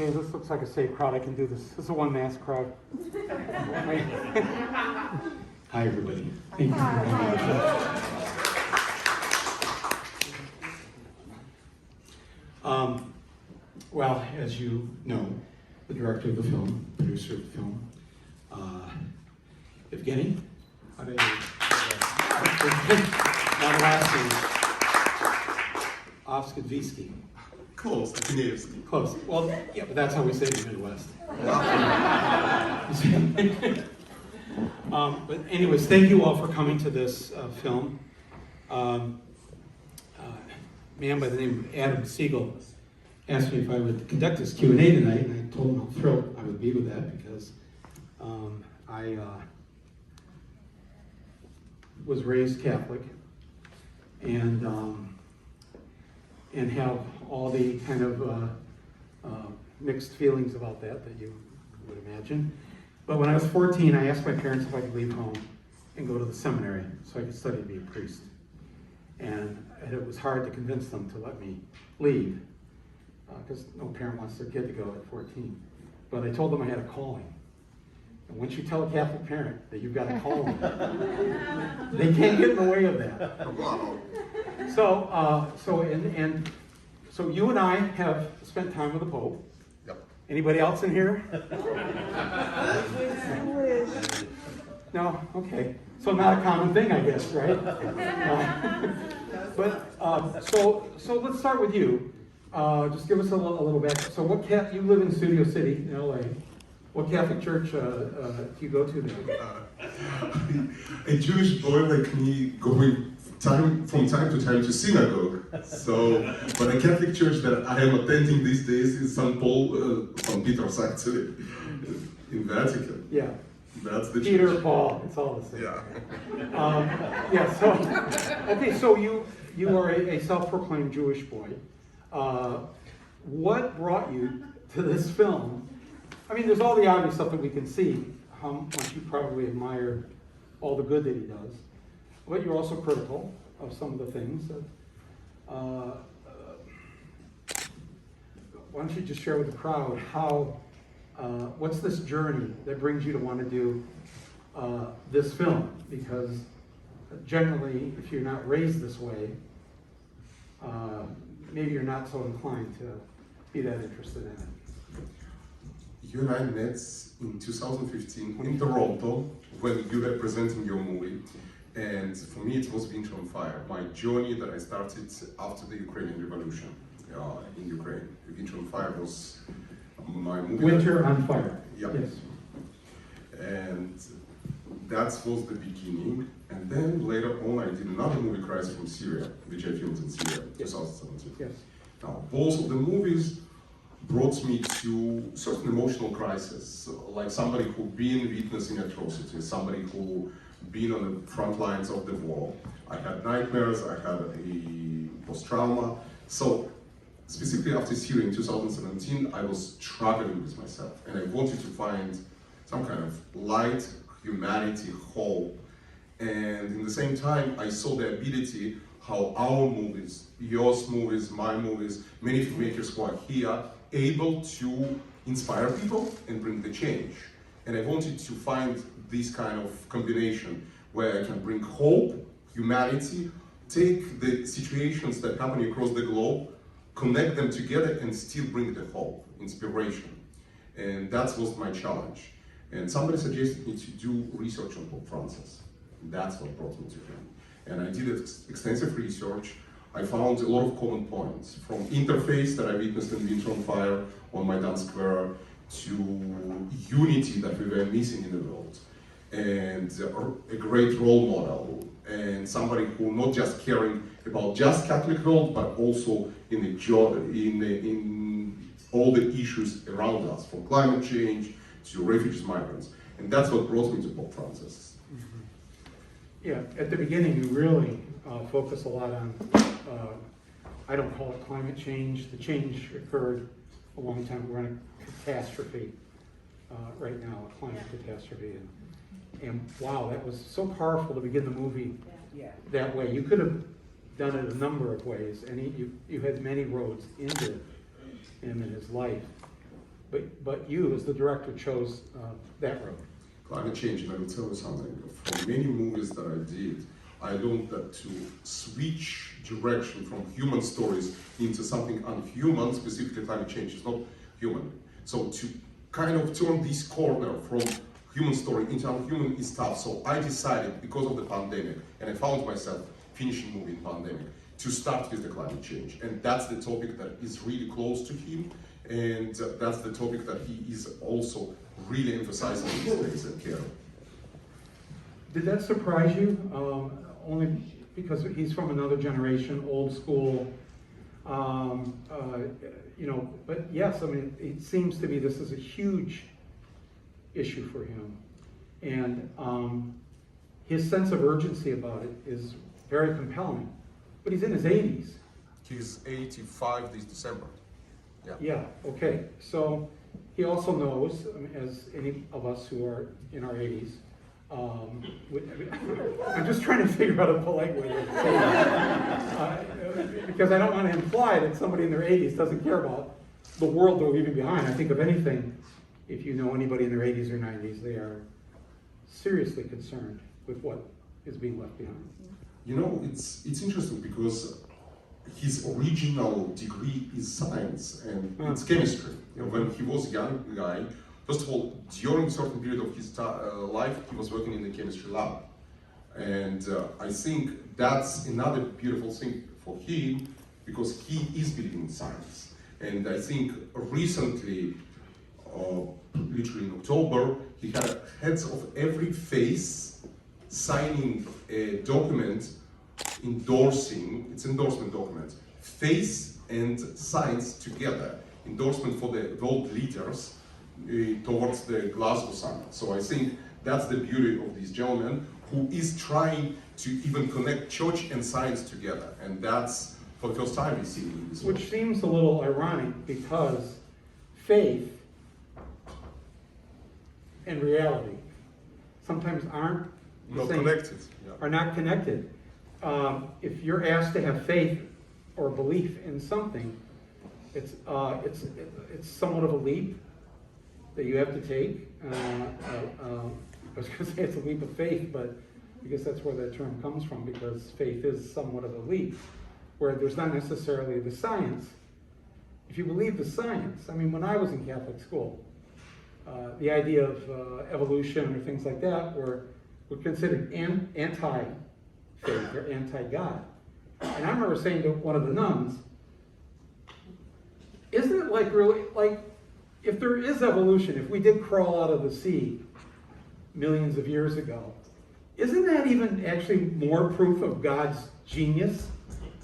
Okay, this looks like a safe crowd. I can do this. This is a one-mass crowd. Hi, everybody. Thank you for coming. Well, as you know, the director of the film, producer of the film, Evgeny. How do you? Now the last name, Afineevsky. Close, Afineevsky. Close. Well, yeah, but that's how we say it in the Midwest. But anyways, thank you all for coming to this film. A man by the name of Adam Siegel asked me if I would conduct this Q&A tonight, and I told him how thrilled I would be with that because I was raised Catholic and have all the kind of mixed feelings about that you would imagine. But when I was 14, I asked my parents if I could leave home and go to the seminary so I could study to be a priest. And it was hard to convince them to let me leave because no parent wants their kid to go at 14. But I told them I had a calling. And once you tell a Catholic parent that you've got a calling, they can't get in the way of that. So you and I have spent time with the Pope. Yep. Anybody else in here? No? Okay. So not a common thing, I guess, right? So let's start with you. Just give us a little back. So you live in Studio City in LA. What Catholic church do you go to there? A Jewish boy like me going from time to time to synagogue. So, but a Catholic church that I am attending these days is St. Peter's actually, in Vatican. Yeah. That's the Peter, church. Paul, it's all the same. Yeah. So you are a self-proclaimed Jewish boy. What brought you to this film? I mean, there's all the obvious stuff that we can see, how much you probably admire all the good that he does, but you're also critical of some of the things. Why don't you just share with the crowd what's this journey that brings you to want to do this film? Because generally, if you're not raised this way, maybe you're not so inclined to be that interested in it. You and I met in 2015 in Toronto when you were presenting your movie. And for me, it was Winter on Fire, my journey that I started after the Ukrainian Revolution in Ukraine. Winter on Fire was my movie. Winter on Fire. Yeah. Yes. And that was the beginning. And then later on, I did another movie, Crisis from Syria, which I filmed in Syria, Yes. 2017. Yes. Now, both of the movies brought me to certain emotional crisis, like somebody who been witnessing atrocities, somebody who been on the front lines of the war. I had nightmares, I had a post-trauma. So specifically after Syria in 2017, I was struggling with myself and I wanted to find some kind of light, humanity, hope. And in the same time, I saw the ability how our movies, yours movies, my movies, many filmmakers who are here, able to inspire people and bring the change. And I wanted to find this kind of combination where I can bring hope, humanity, take the situations that happen across the globe, connect them together and still bring the hope, inspiration. And that was my challenge. And somebody suggested me to do research on Pope Francis. That's what brought me to him. And I did extensive research. I found a lot of common points, from interface that I witnessed in Winter on Fire on Maidan Square, to unity that we were missing in the world, and a great role model, and somebody who not just caring about just Catholic world, but also in all the issues around us, from climate change to refugees, migrants. And that's what brought me to Pope Francis. Mm-hmm. Yeah, at the beginning you really focus a lot on, I don't call it climate change. The change occurred a long time. We're in a catastrophe right now, a climate catastrophe. And wow, that was so powerful to begin the movie that way. You could have done it a number of ways, and you had many roads into him and his life. but you, as the director, chose that road. Climate change, and I will tell you something. From many movies that I did, I learned that to switch direction from human stories into something unhuman, specifically climate change is not human. So to kind of turn this corner from human story into unhuman is tough. So I decided, because of the pandemic, and I found myself finishing movie in pandemic, to start with the climate change. And that's the topic that is really close to him, and that's the topic that he is also really emphasizing these days and care. Did that surprise you? Only because he's from another generation, old school, you know, but yes, I mean, it seems to be this is a huge issue for him. And his sense of urgency about it is very compelling. But he's in his 80s. He's 85 this December. Yeah. Yeah, okay. So he also knows, as any of us who are in our 80s, I'm just trying to figure out a polite way to say that. Because I don't want to imply that somebody in their 80s doesn't care about the world they're leaving behind. I think, if anything, if you know anybody in their 80s or 90s, they are seriously concerned with what is being left behind. You know, it's interesting because his original degree is science and it's chemistry. You know, when he was a young guy, first of all, during a certain period of his life, he was working in the chemistry lab. And I think that's another beautiful thing for him, because he is believing in science. And I think recently, literally in October, he had heads of every phase signing a document endorsing, it's endorsement document, faith and science together, endorsement for the world leaders towards the Glasgow summit. So I think that's the beauty of this gentleman, who is trying to even connect church and science together, and that's for the first time we see in this world. Which seems a little ironic, because faith and reality sometimes aren't Not same, connected. Yeah. are not connected. If you're asked to have faith or belief in something, it's somewhat of a leap that you have to take. I was going to say it's a leap of faith, but I guess that's where that term comes from, because faith is somewhat of a leap, where there's not necessarily the science. If you believe the science, I mean, when I was in Catholic school, the idea of evolution or things like that were considered anti-faith or anti-God. And I remember saying to one of the nuns, isn't it like really, like, if there is evolution, if we did crawl out of the sea millions of years ago, isn't that even actually more proof of God's genius?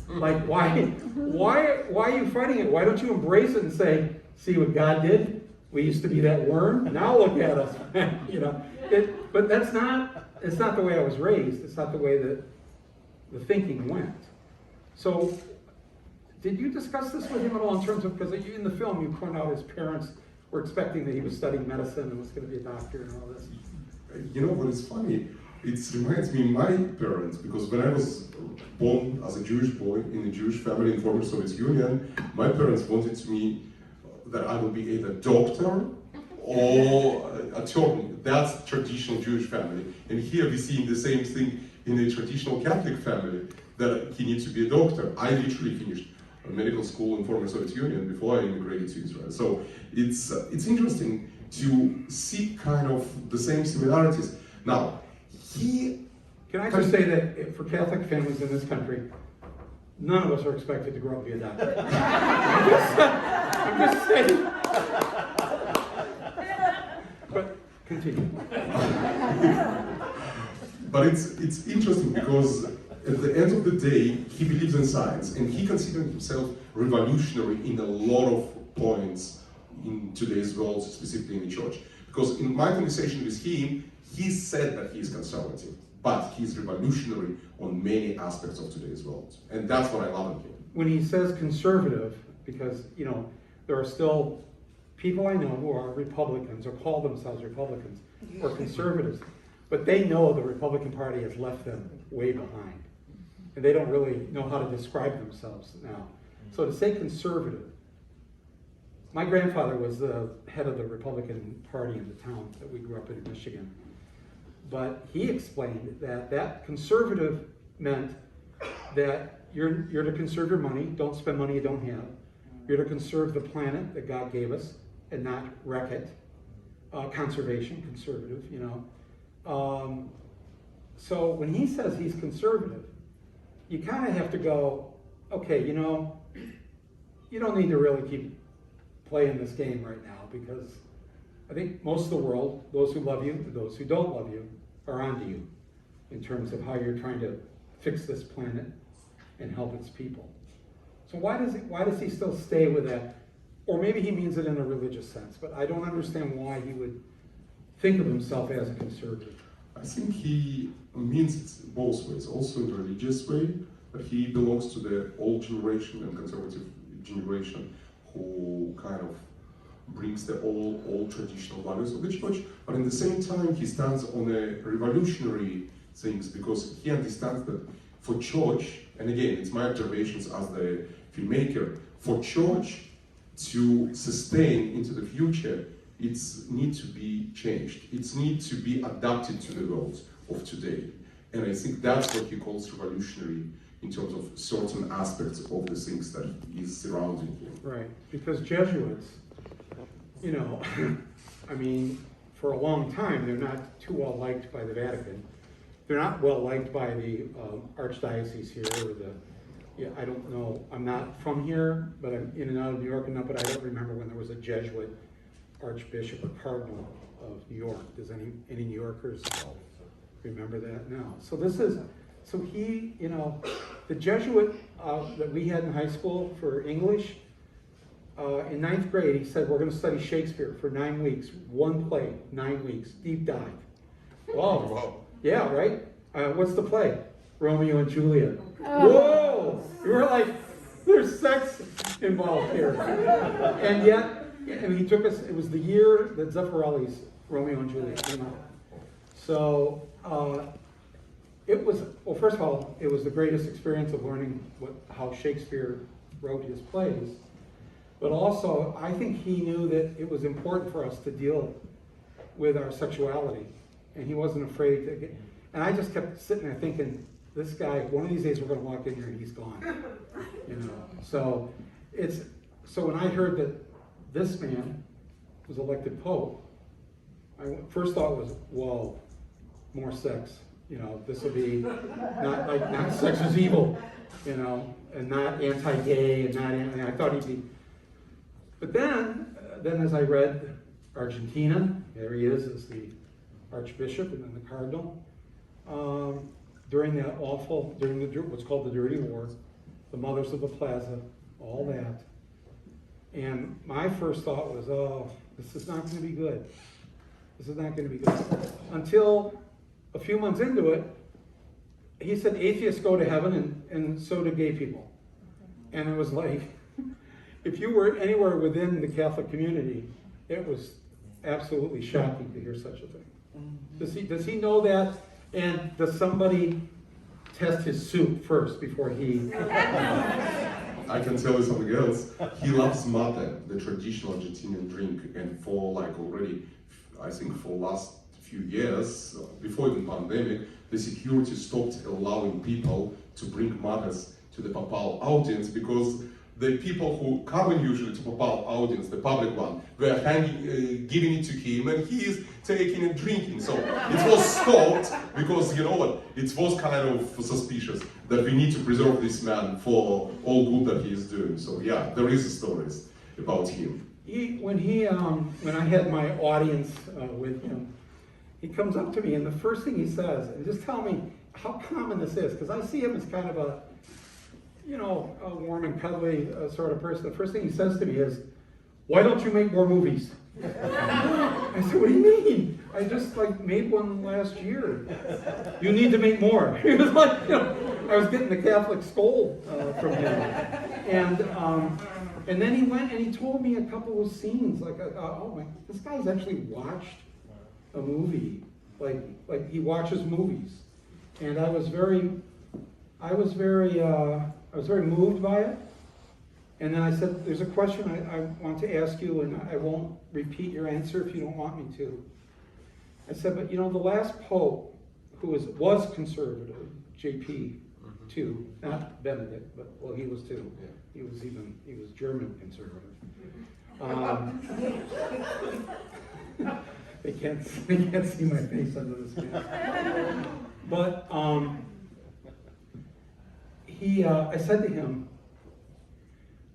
Like, why are you fighting it? Why don't you embrace it and say, see what God did? We used to be that worm, now look at us. You know, but it's not the way I was raised. It's not the way that the thinking went. So, did you discuss this with him at all in terms of, because in the film you point out his parents were expecting that he was studying medicine and was going to be a doctor and all this? You know what is funny? It reminds me of my parents, because when I was born as a Jewish boy in a Jewish family in former Soviet Union, my parents wanted me that I will be either doctor or attorney. That's traditional Jewish family. And here we see the same thing in a traditional Catholic family, that he needs to be a doctor. I literally finished a medical school in former Soviet Union before I immigrated to Israel. So it's interesting to see kind of the same similarities. Now, Can I just say that for Catholic families in this country, none of us are expected to grow up and be a doctor. I'm just saying. But continue. But it's interesting, because at the end of the day, he believes in science, and he considers himself revolutionary in a lot of points in today's world, specifically in the church. Because in my conversation with him, he said that he is conservative, but he's revolutionary on many aspects of today's world. And that's what I love in him. When he says conservative, because, you know, there are still people I know who are Republicans or call themselves Republicans or conservatives, but they know the Republican Party has left them way behind. And they don't really know how to describe themselves now. So to say conservative, my grandfather was the head of the Republican Party in the town that we grew up in Michigan. But he explained that conservative meant that you're to conserve your money, don't spend money you don't have. You're to conserve the planet that God gave us and not wreck it. Conservation, conservative, you know. So when he says he's conservative, you kind of have to go, okay, you know, you don't need to really keep playing this game right now, because I think most of the world, those who love you and those who don't love you, are onto you in terms of how you're trying to fix this planet and help its people. So why does he still stay with that? Or maybe he means it in a religious sense, but I don't understand why he would think of himself as a conservative. I think he means it both ways, also in the religious way, that he belongs to the old generation and conservative generation who kind of brings the old traditional values of the church, but at the same time he stands on a revolutionary things, because he understands that for church, and again, it's my observations as the filmmaker, for church to sustain into the future, it's need to be changed. It's need to be adapted to the world of today. And I think that's what he calls revolutionary in terms of certain aspects of the things that is surrounding him. Right, because Jesuits, you know, I mean, for a long time, they're not too well liked by the Vatican. They're not well liked by the archdiocese here, or I don't know, I'm not from here, but I'm in and out of New York enough, but I don't remember when there was a Jesuit archbishop or cardinal of New York. Does any New Yorkers remember that? No. So he, you know, the Jesuit that we had in high school for English, in 9th grade, he said, we're going to study Shakespeare for 9 weeks, one play, 9 weeks, deep dive. Whoa. Wow. Yeah, right? What's the play? Romeo and Juliet. Whoa! We were like, there's sex involved here. And yet, and he took us, it was the year that Zeffirelli's Romeo and Juliet came out. So, it was, well, first of all, it was the greatest experience of learning how Shakespeare wrote his plays. But also, I think he knew that it was important for us to deal with our sexuality. And he wasn't afraid to get, and I just kept sitting there thinking, this guy, one of these days we're going to walk in here and he's gone. You know, so when I heard that this man was elected Pope, my first thought was, whoa, more sex. You know, this will be not sex is evil, you know, and not anti-gay, and not anti, I thought he'd be, but then as I read Argentina, there he is as the Archbishop and then the Cardinal, during what's called the Dirty War, the Mothers of the Plaza, all that. And my first thought was, oh, this is not going to be good. This is not going to be good. Until a few months into it, he said atheists go to heaven and so do gay people. And it was like, if you were anywhere within the Catholic community, it was absolutely shocking to hear such a thing. Does he know that? And does somebody test his soup first before he... I can tell you something else. He loves mate, the traditional Argentinian drink, and for like already, I think for last few years, before even pandemic, the security stopped allowing people to bring mates to the papal audience, because the people who come in usually to papal audience, the public one, were giving it to him, and he is taking and drinking. So it was stopped because, you know what, it was kind of suspicious that we need to preserve this man for all good that he is doing. So yeah, there is stories about him. When I had my audience with him, he comes up to me, and the first thing he says, and just tell me how common this is, because I see him as kind of a, you know, a warm and cuddly sort of person. The first thing he says to me is, why don't you make more movies? I said, what do you mean? I just made one last year. You need to make more. He was like, you know, I was getting the Catholic scold from him. And then he went and he told me a couple of scenes, oh my, this guy's actually watched a movie, like he watches movies. And I was very moved by it. And then I said, there's a question I want to ask you, and I won't repeat your answer if you don't want me to. I said, but you know, the last pope, who was conservative, JP, too, not Benedict, but, well, he was too. Yeah. He was German conservative. They can't see my face under this mask. But I said to him,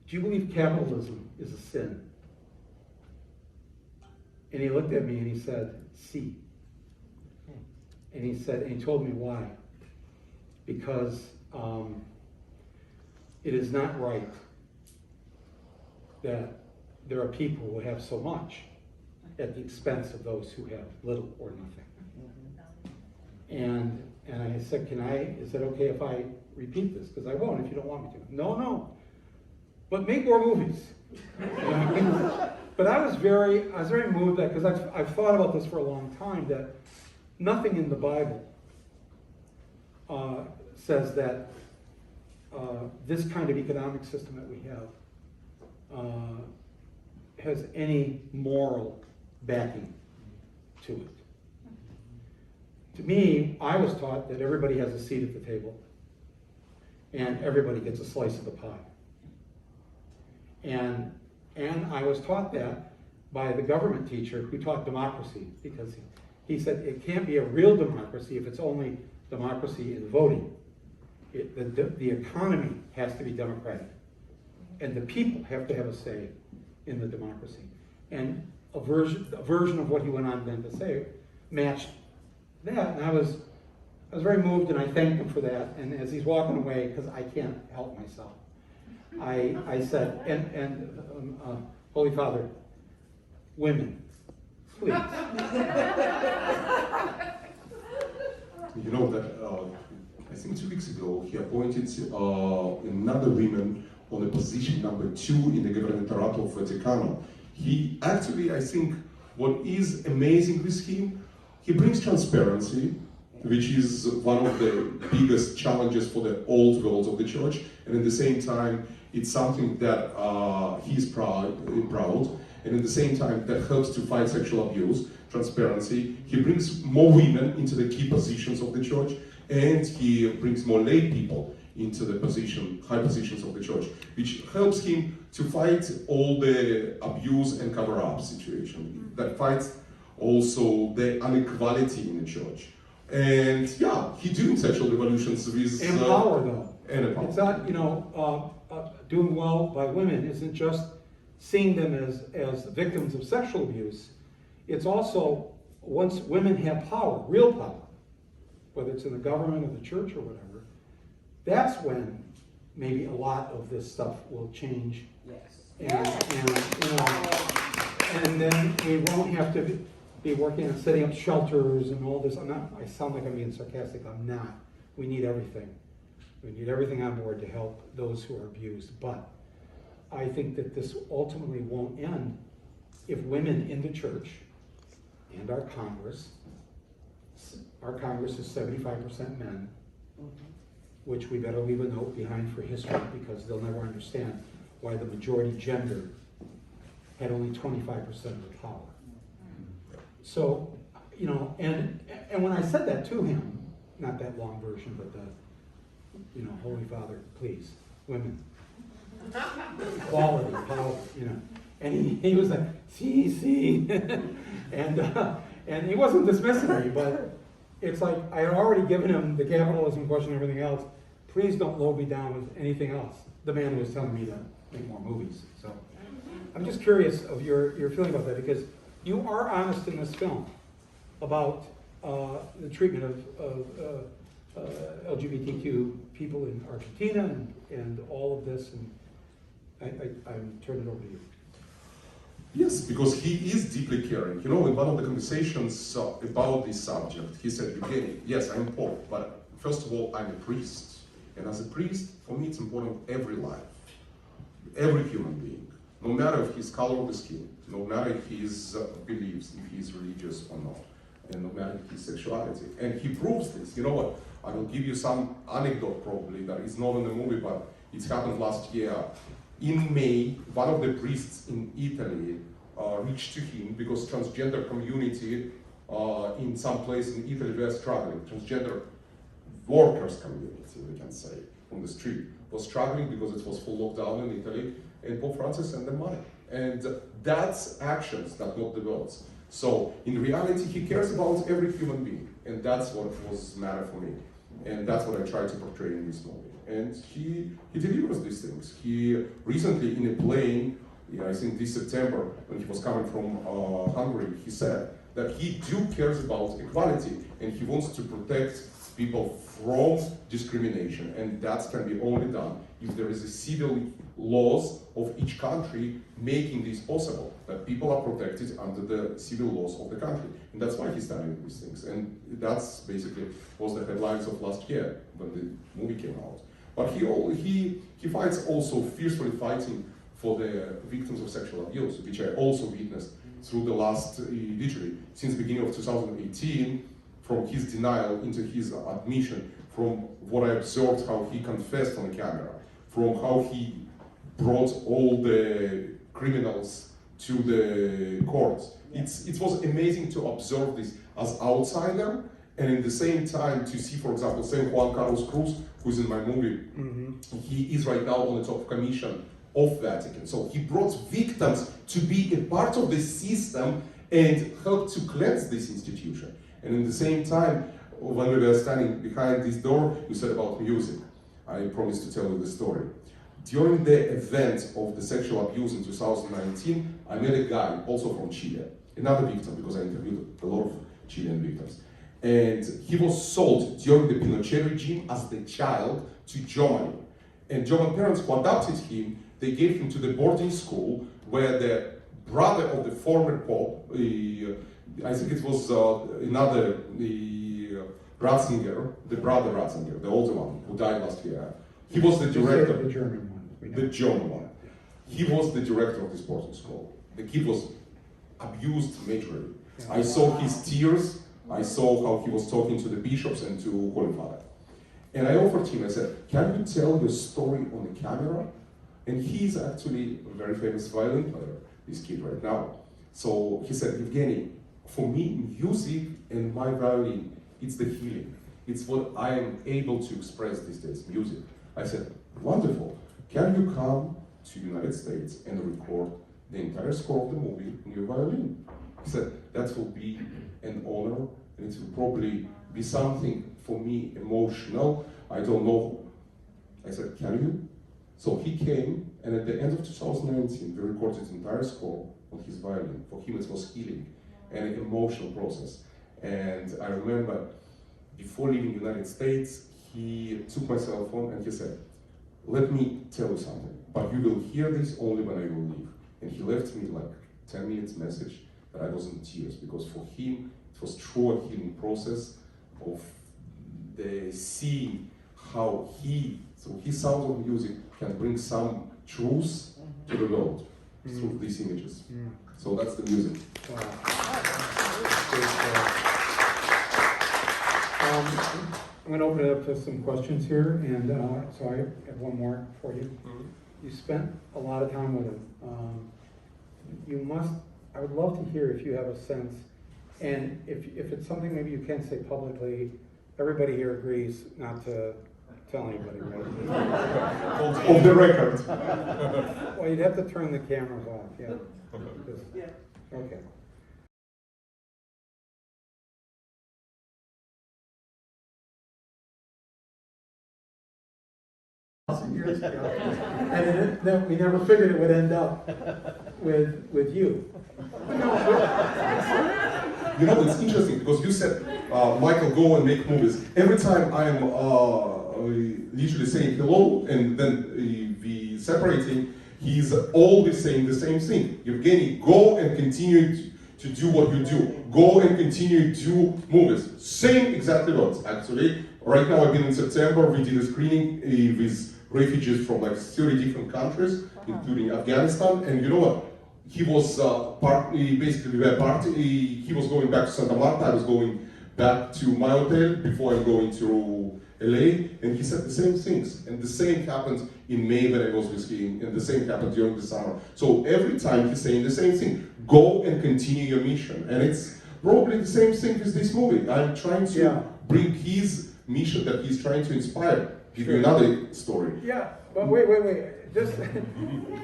do you believe capitalism is a sin? And he looked at me and he said, "Si." And he told me why. Because it is not right that there are people who have so much at the expense of those who have little or nothing. And I said, is it okay if I repeat this? Because I won't if you don't want me to. No. But make more movies. But I was very moved that, because I've thought about this for a long time, that nothing in the Bible says that this kind of economic system that we have has any moral backing to it. To me, I was taught that everybody has a seat at the table and everybody gets a slice of the pie. And I was taught that by the government teacher who taught democracy, because he said it can't be a real democracy if it's only democracy in voting. The economy has to be democratic, and the people have to have a say in the democracy. And a version of what he went on then to say matched that, and I was very moved, and I thanked him for that. And as he's walking away, because I can't help myself, I said, Holy Father, women, please. You know that I think 2 weeks ago he appointed another woman on the position number 2 in the Governatorato of Vaticano. He actually, I think, what is amazing with him, he brings transparency, which is one of the biggest challenges for the old world of the church, and at the same time, it's something that he's proud, and at the same time, that helps to fight sexual abuse, transparency. He brings more women into the key positions of the church, and he brings more lay people into the high positions of the church, which helps him to fight all the abuse and cover-up situation, that fights also the inequality in the church. And yeah, he's doing sexual revolutions with... And power, though. And power. It's not, doing well by women isn't just seeing them as victims of sexual abuse. It's also, once women have power, real power, whether it's in the government or the church or whatever, that's when maybe a lot of this stuff will change. Yes. And then we won't have to be working on setting up shelters and all this. I sound like I'm being sarcastic, I'm not. We need everything. We need everything on board to help those who are abused. But I think that this ultimately won't end if women in the church and our Congress is 75% men, which we better leave a note behind for history, because they'll never understand why the majority gender had only 25% of the power. So, and when I said that to him, not that long version, but the, Holy Father, please, women, equality, power, and he was like, see, and he wasn't dismissing me, but it's like I had already given him the capitalism question and everything else. Please don't load me down with anything else. The man was telling me to make more movies. So I'm just curious of your feeling about that, because you are honest in this film about the treatment of LGBTQ people in Argentina and all of this, and I'm turning it over to you. Yes, because he is deeply caring. In one of the conversations about this subject, he said, Evgeny, yes, I'm Pope, but first of all, I'm a priest. And as a priest, for me, it's important every life, every human being, no matter if his color of the skin, no matter his beliefs, if he's religious or not, and no matter his sexuality. And he proves this. You know what? I will give you some anecdote probably that is not in the movie, but it's happened last year. in May, one of the priests in Italy reached to him because transgender community in some place in Italy were struggling. Transgender workers community, we can say, from the street, was struggling because it was full lockdown in Italy, and Pope Francis sent them money. And that's actions, that not the words. So in reality, he cares about every human being, and that's what was matter for me. And that's what I try to portray in this movie. And he delivers these things. He recently in a plane, I think this September, when he was coming from Hungary, he said that he cares about equality, and he wants to protect people from discrimination, and that can be only done if there is a civil laws of each country making this possible, that people are protected under the civil laws of the country. And that's why he's studying these things. And that's basically was the headlines of last year when the movie came out. But he fights also fiercely fighting for the victims of sexual abuse, which I also witnessed through the last, literally, since the beginning of 2018, from his denial into his admission, from what I observed, how he confessed on the camera, from how he brought all the criminals to the courts. It was amazing to observe this as outsider, and at the same time to see, for example, Saint Juan Carlos Cruz, who's in my movie, he is right now on the top commission of Vatican. So he brought victims to be a part of the system and help to cleanse this institution. And at the same time, when we were standing behind this door, you said about music. I promised to tell you the story. During the event of the sexual abuse in 2019, I met a guy, also from Chile, another victim, because I interviewed a lot of Chilean victims. And he was sold during the Pinochet regime as the child to Germany. And German parents who adopted him, they gave him to the boarding school where the brother of the former Pope, I think it was another, Ratzinger, the brother Ratzinger, the older one, who died last year. He was the director. The German one. The German one. He was the director of this boarding school. The kid was abused majorly. Yeah. I saw his tears. I saw how he was talking to the bishops and to Holy Father. And I offered him, I said, can you tell your story on the camera? And he's actually a very famous violin player, this kid right now. So he said, Evgeny, for me, music and my violin, it's the healing. It's what I am able to express these days, music. I said, wonderful. Can you come to the United States and record the entire score of the movie in your violin? He said, that will be an honor, and it will probably be something for me emotional. I don't know. I said, can you? So he came, and at the end of 2019, we recorded the entire score on his violin. For him, it was healing and an emotional process. And I remember, before leaving the United States, he took my cell phone and he said, let me tell you something, but you will hear this only when I will leave. And he left me like 10 minutes message that I was in tears, because for him, it was true a healing process of the seeing how his sound of music can bring some truth to the world through these images. So that's the music. Wow. I'm going to open it up to some questions here, and so I have one more for you. You spent a lot of time with him. I would love to hear if you have a sense, and if it's something maybe you can't say publicly. Everybody here agrees not to tell anybody, right? Off the record. Well, you'd have to turn the cameras off, yeah. Yeah. Okay. Years ago, and we never figured it would end up with you. You know, it's interesting because you said, Michael, go and make movies. Every time I'm literally saying hello and then we separating, he's always saying the same thing. Evgeny, go and continue to do what you do. Go and continue to do movies. Same exactly words, actually. Right now, I've been in September, we did a screening with refugees from like 30 different countries, including Afghanistan, and you know what? He was he was going back to Santa Marta, I was going back to my hotel before I'm going to LA, and he said the same things. And the same happened in May when I was with him, and the same happened during the summer. So every time he's saying the same thing: go and continue your mission. And it's probably the same thing with this movie. I'm trying to bring his mission that he's trying to inspire. Give you another story. Yeah, but wait. Just,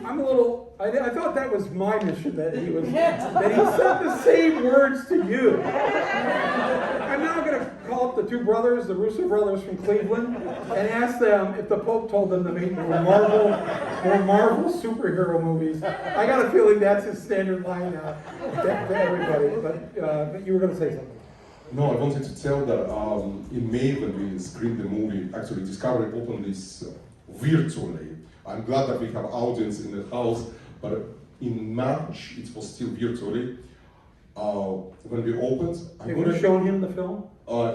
I'm a little. I thought that was my mission, that he said the same words to you. I'm now going to call up the two brothers, the Russo brothers from Cleveland, and ask them if the Pope told them to make more Marvel superhero movies. I got a feeling that's his standard line to everybody. But you were going to say something. No, I wanted to tell that in May when we screened the movie, actually Discovery opened this virtually. I'm glad that we have audience in the house, but in March it was still virtually. When we opened, You would have shown him the film?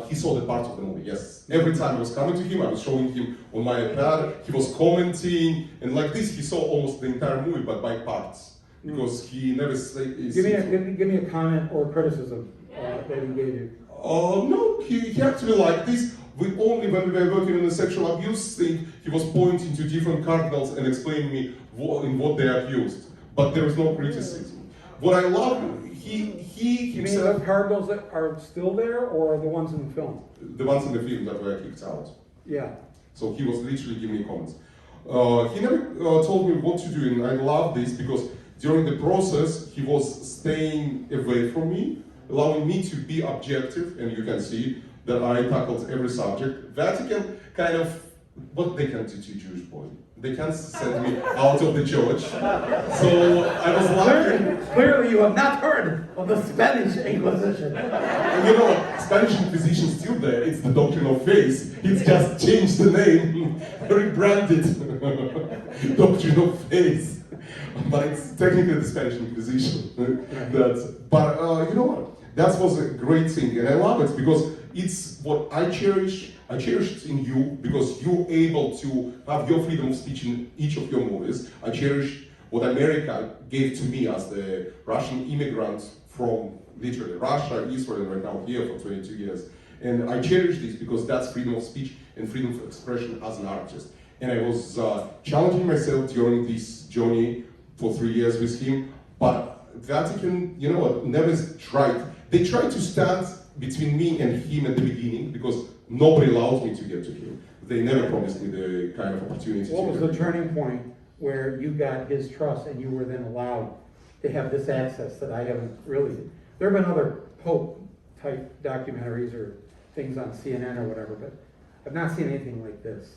He saw the part of the movie, yes. Every time I was coming to him, I was showing him on my iPad, he was commenting, and like this, he saw almost the entire movie, but by parts. Because he never said... Give me a comment or criticism that he gave you. No, he actually liked this. When we were working on the sexual abuse thing, he was pointing to different cardinals and explaining me in what they are used. But there is no criticism. What I love, You mean the cardinals that are still there, or the ones in the film? The ones in the film that were kicked out. Yeah. So he was literally giving me comments. He never told me what to do, and I love this because during the process, he was staying away from me, allowing me to be objective, and you can see that I tackled every subject. Vatican kind of, what they can do to Jewish boy? They can't send me out of the church. So I was lucky. Clearly you have not heard of the Spanish Inquisition. You know, Spanish Inquisition is still there. It's the doctrine of faith. It's just changed the name, rebranded. Doctrine of faith. But it's technically the Spanish Inquisition. But you know what? That was a great thing, and I love it because it's what I cherish. I cherish it in you because you're able to have your freedom of speech in each of your movies. I cherish what America gave to me as the Russian immigrant from literally Russia, Israel, and right now here for 22 years. And I cherish this because that's freedom of speech and freedom of expression as an artist. And I was challenging myself during this journey for 3 years with him, but Vatican, you know what, never tried. They tried to stand between me and him at the beginning because nobody allowed me to get to him. They never promised me the kind of opportunity. What was the turning point where you got his trust and you were then allowed to have this access that I haven't really? There have been other Pope-type documentaries or things on CNN or whatever, but I've not seen anything like this.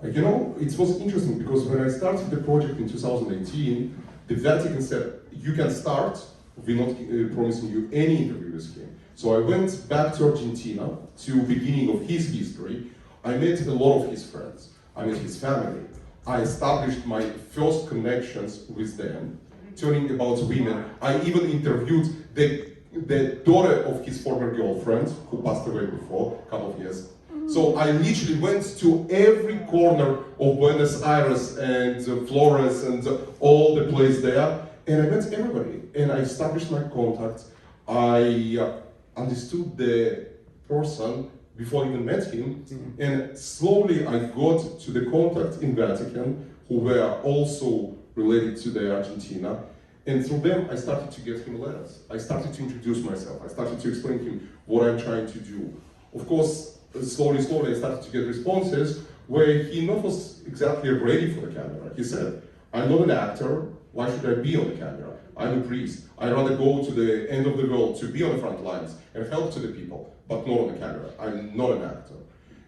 You know, it was interesting because when I started the project in 2018, the Vatican said, you can start, we're not promising you any interview with him. So I went back to Argentina, to beginning of his history. I met a lot of his friends. I met his family. I established my first connections with them, turning about women. I even interviewed the daughter of his former girlfriend, who passed away before, a couple of years. So I literally went to every corner of Buenos Aires and Flores and all the place there, and I met everybody. And I established my contacts. I understood the person before I even met him, and slowly I got to the contacts in Vatican who were also related to the Argentina, and through them I started to get him letters. I started to introduce myself. I started to explain to him what I'm trying to do. Of course, slowly I started to get responses where he not was exactly ready for the camera. He said, I'm not an actor, why should I be on the camera? I'm a priest. I'd rather go to the end of the world to be on the front lines and help to the people, but not on the camera. I'm not an actor.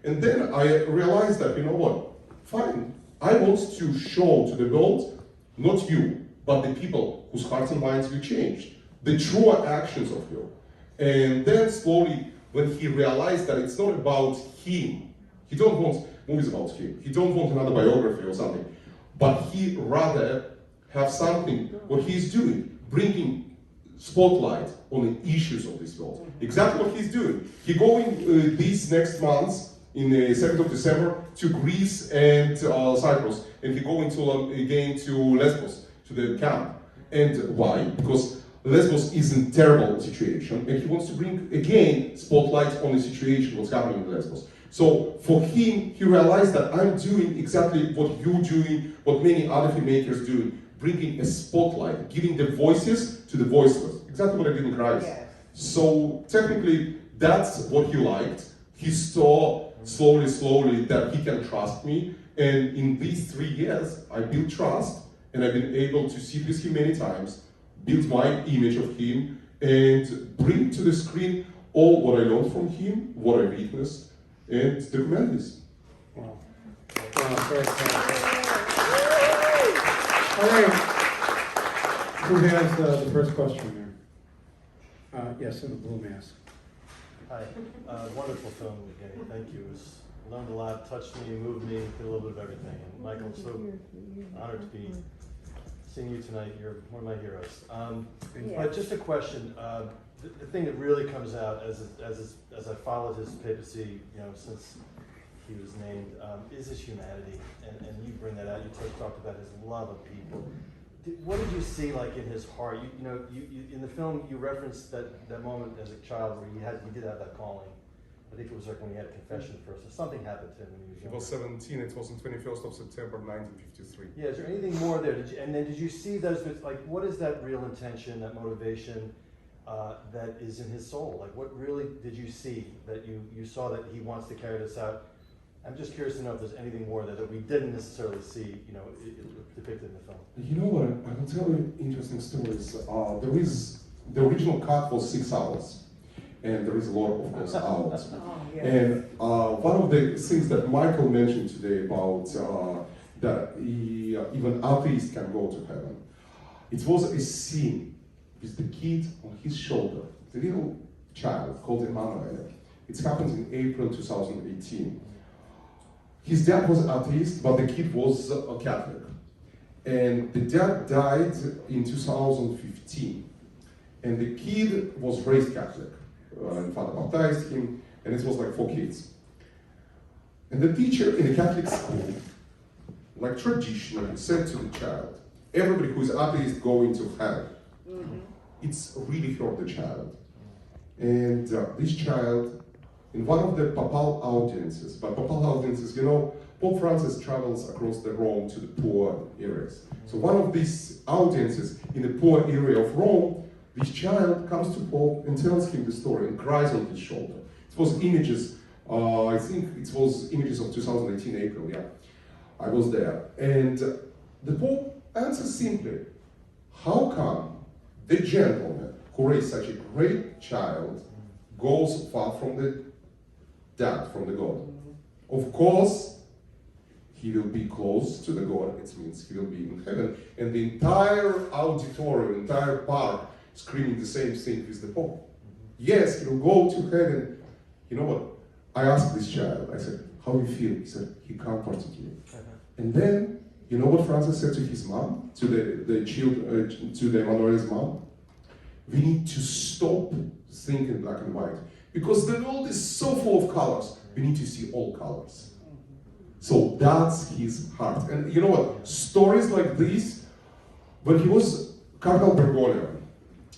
And then I realized that, you know what, fine. I want to show to the world, not you, but the people whose hearts and minds you changed, the true actions of you. And then slowly, when he realized that it's not about him, he don't want movies about him, he don't want another biography or something, but he rather have something, what he's doing, bringing spotlight on the issues of this world. Exactly what he's doing. He's going these next months, in the 2nd of December, to Greece and Cyprus, and he's going to again to Lesbos, to the camp. And why? Because Lesbos is in terrible situation, and he wants to bring again spotlight on the situation, what's happening in Lesbos. So for him, he realized that I'm doing exactly what you're doing, what many other filmmakers do, bringing a spotlight, giving the voices to the voiceless. Exactly what I did in Christ. Yes. So technically, that's what he liked. He saw slowly that he can trust me, and in these 3 years, I built trust, and I've been able to sit with him many times, build my image of him, and bring to the screen all what I learned from him, what I witnessed, and document this. Wow. Very cool. All right. Who has the first question there? Yes, in the blue mask. Hi. Wonderful film, Evgeny. Thank you. Learned a lot, touched me, moved me, did a little bit of everything. And Michael, so honored to be seeing you tonight. You're one of my heroes. But just a question. The thing that really comes out as I followed his papacy, since he was named, is his humanity, and you bring that out. You talked about his love of people. What did you see like in his heart? You in the film you referenced that moment as a child where he did have that calling. I think it was like when he had confession first, or something happened to him when he was younger. He was 17. It was on 21st of September 1953. Yeah. Is there anything more there? Did you see those? Like, what is that real intention, that motivation? That is in his soul? Like, what really did you see that you saw that he wants to carry this out? I'm just curious to know if there's anything more there that we didn't necessarily see, depicted in the film. You know what? I will tell you interesting stories. The original cut was 6 hours, and there is a lot of those hours. Yes. And one of the things that Michael mentioned today about that even atheists can go to heaven, it was a scene with the kid on his shoulder, the little child called Munroe. It happened in April 2018. His dad was atheist, but the kid was a Catholic. And the dad died in 2015. And the kid was raised Catholic. And father baptized him, and it was like 4 kids. And the teacher in the Catholic school, like traditionally, said to the child, everybody who is atheist going to hell. It's really hurt the child. And this child, in one of the papal audiences, Pope Francis travels across the Rome to the poor areas. So one of these audiences in the poor area of Rome, this child comes to Pope and tells him the story and cries on his shoulder. It was images, I think it was images of 2018 April, yeah. I was there. And the Pope answers simply, how come the gentleman who raised such a great child goes far from the dad, from the God? Of course, he will be close to the God. It means he will be in heaven. And the entire auditorium, entire park, screaming the same thing with the Pope. Yes, he will go to heaven. You know what? I asked this child, I said, how do you feel? He said, he comforted you. And then, you know what Francis said to his mom, to the Emmanuel's mom? We need to stop thinking black and white, because the world is so full of colors. We need to see all colors. So that's his heart. And you know what? Stories like this, when he was Cardinal Bergoglio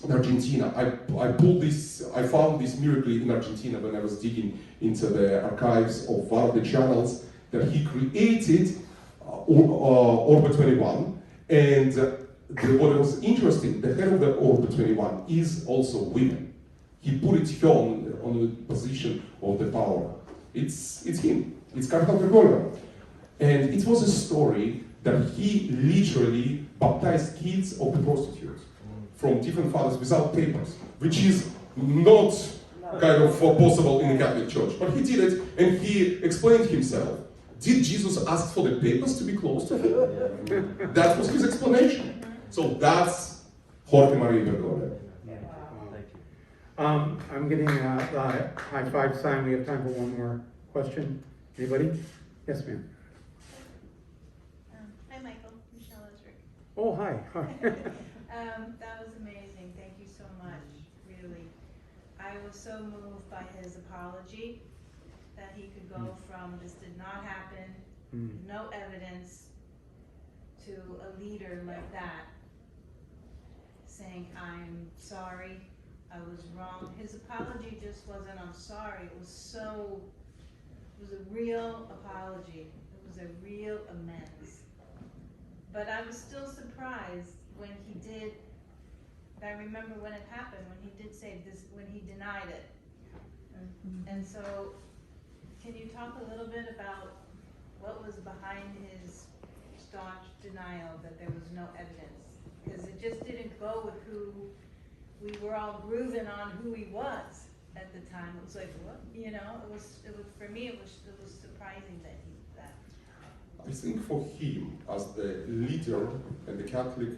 in Argentina, I found this miracle in Argentina when I was digging into the archives of one of the channels that he created, Orbit 21, and what was interesting, the head of the Orbit 21 is also women. He put it here on the position of the power. It's him. It's Cardinal Bergoglio. And it was a story that he literally baptized kids of the prostitutes from different fathers without papers, which is not kind of possible in the Catholic Church. But he did it, and he explained himself. Did Jesus ask for the papers to be close to him? That was his explanation. So that's Jorge Maria Bergoglio. Thank you. I'm getting a high five sign. We have time for one more question. Anybody? Yes, ma'am. Hi, Michael. Michelle Osric. Oh, hi. That was amazing. Thank you so much. Really, I was so moved by his apology that he could go from this did not happen, no evidence, to a leader like that saying, I'm sorry, I was wrong. His apology just wasn't, I'm sorry, it was a real apology. It was a real amends. But I was still surprised when he did, I remember when it happened, when he did say this, when he denied it. And so, can you talk a little bit about what was behind his staunch denial that there was no evidence? Because it just didn't go with who, we were all grooving on who he was at the time. It was like, what, you know, it was for me, it was surprising that I think for him, as the leader and the Catholic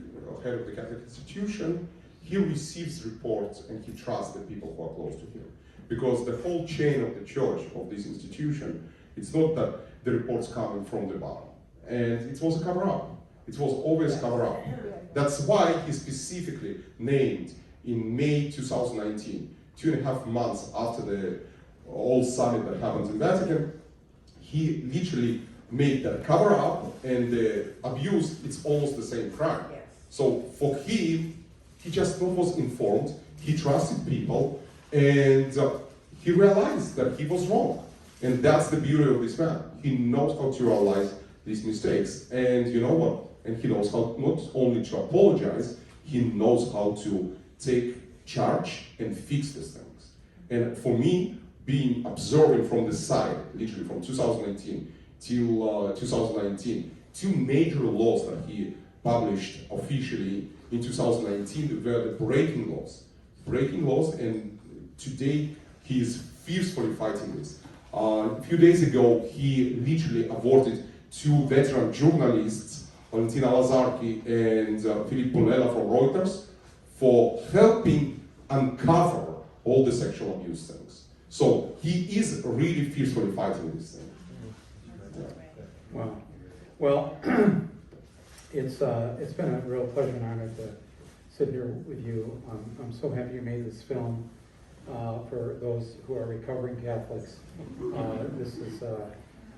head of the Catholic institution, he receives reports and he trusts the people who are close to him. Because the whole chain of the church, of this institution, it's not that the reports coming from the bottom. And it was a cover-up. It was always cover-up. That's why he specifically named in May 2019, 2.5 months after the whole summit that happened in Vatican, he literally made that cover-up, and the abuse, it's almost the same crime. Yes. So for him, he just was informed, he trusted people, and he realized that he was wrong. And that's the beauty of this man. He knows how to realize these mistakes. And you know what? And he knows how not only to apologize, he knows how to take charge and fix these things. And for me, being observing from the side, literally from 2019 till 2019, 2 major laws that he published officially in 2019 were the breaking laws. Breaking laws, and today he is fiercely fighting this. A few days ago, he literally awarded 2 veteran journalists, Valentina Lazarki and Philip Bonella from Reuters, for helping uncover all the sexual abuse things. So he is really fiercely fighting this thing. Wow. Well, it's been a real pleasure and honor to sit here with you. I'm so happy you made this film for those who are recovering Catholics. This is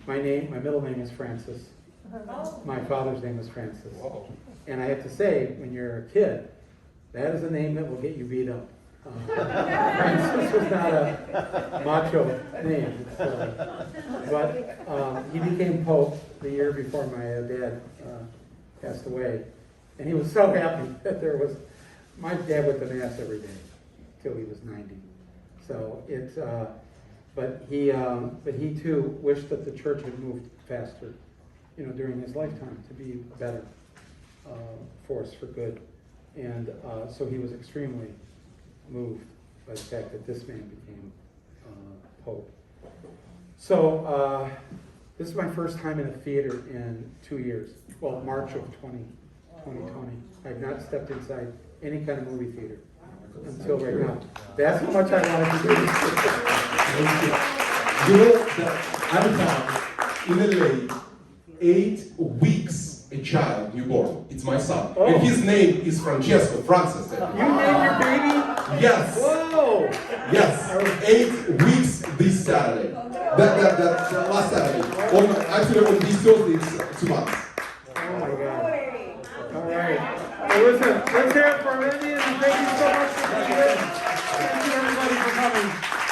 my middle name is Francis. My father's name is Francis. And I have to say, when you're a kid, that is a name that will get you beat up. Francis was not a macho name. But he became Pope the year before my dad passed away. And he was so happy that my dad went to Mass every day till he was 90. So but he too wished that the church had moved faster, during his lifetime to be a better force for good. And so he was extremely moved by the fact that this man became Pope. So this is my first time in a theater in 2 years. Well, March of 2020. I've not stepped inside any kind of movie theater until right now. That's how much I wanted to do. You know that I'm found in LA 8 weeks a child newborn. It's my son. Oh. And his name is Francesco, Francis. You named your baby? Yes. Whoa! Yes. 8 weeks this Saturday. That last Saturday. Actually on this Thursday, it's 2 months. Oh my God. All right. Well, listen, let's hear it for Randy, and thank you so much for being here. Thank you everybody for coming.